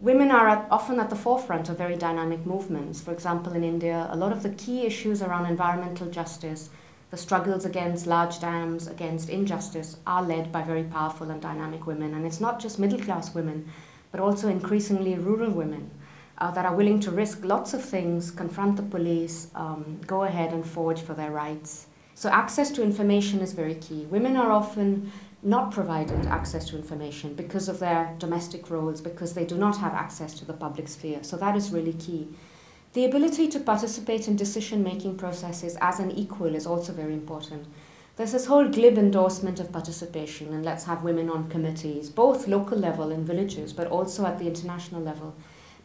Women are often at the forefront of very dynamic movements. For example, in India, a lot of the key issues around environmental justice, the struggles against large dams, against injustice, are led by very powerful and dynamic women. And it's not just middle-class women, but also increasingly rural women that are willing to risk lots of things, confront the police, go ahead and forge for their rights. So access to information is very key. Women are often not provided access to information because of their domestic roles, because they do not have access to the public sphere. So that is really key. The ability to participate in decision-making processes as an equal is also very important. There's this whole glib endorsement of participation, and let's have women on committees, both local level in villages, but also at the international level.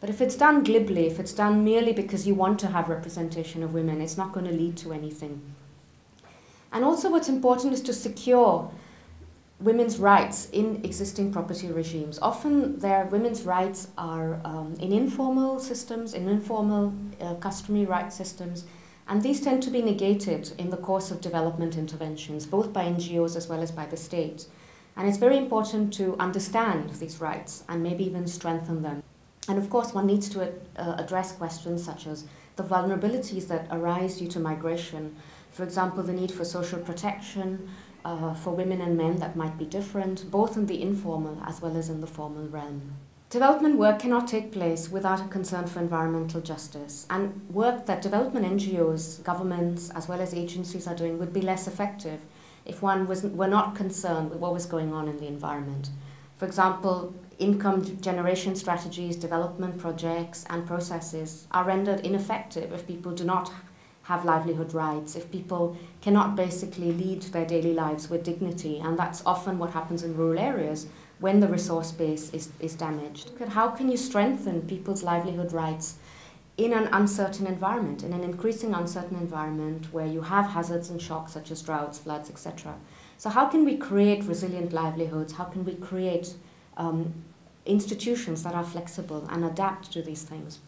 But if it's done glibly, if it's done merely because you want to have representation of women, it's not going to lead to anything. And also what's important is to secure women's rights in existing property regimes. Often their women's rights are in informal systems, in informal customary rights systems, and these tend to be negated in the course of development interventions, both by NGOs as well as by the state. And it's very important to understand these rights and maybe even strengthen them. And of course, one needs to address questions such as the vulnerabilities that arise due to migration. For example, the need for social protection for women and men that might be different, both in the informal as well as in the formal realm. Development work cannot take place without a concern for environmental justice, and work that development NGOs, governments, as well as agencies are doing would be less effective if one were not concerned with what was going on in the environment. For example, income generation strategies, development projects and processes are rendered ineffective if people do not have livelihood rights, if people cannot basically lead their daily lives with dignity, and that's often what happens in rural areas when the resource base is damaged. Look at how can you strengthen people's livelihood rights in an uncertain environment, in an increasing uncertain environment where you have hazards and shocks such as droughts, floods, etc. So how can we create resilient livelihoods? How can we create institutions that are flexible and adapt to these things?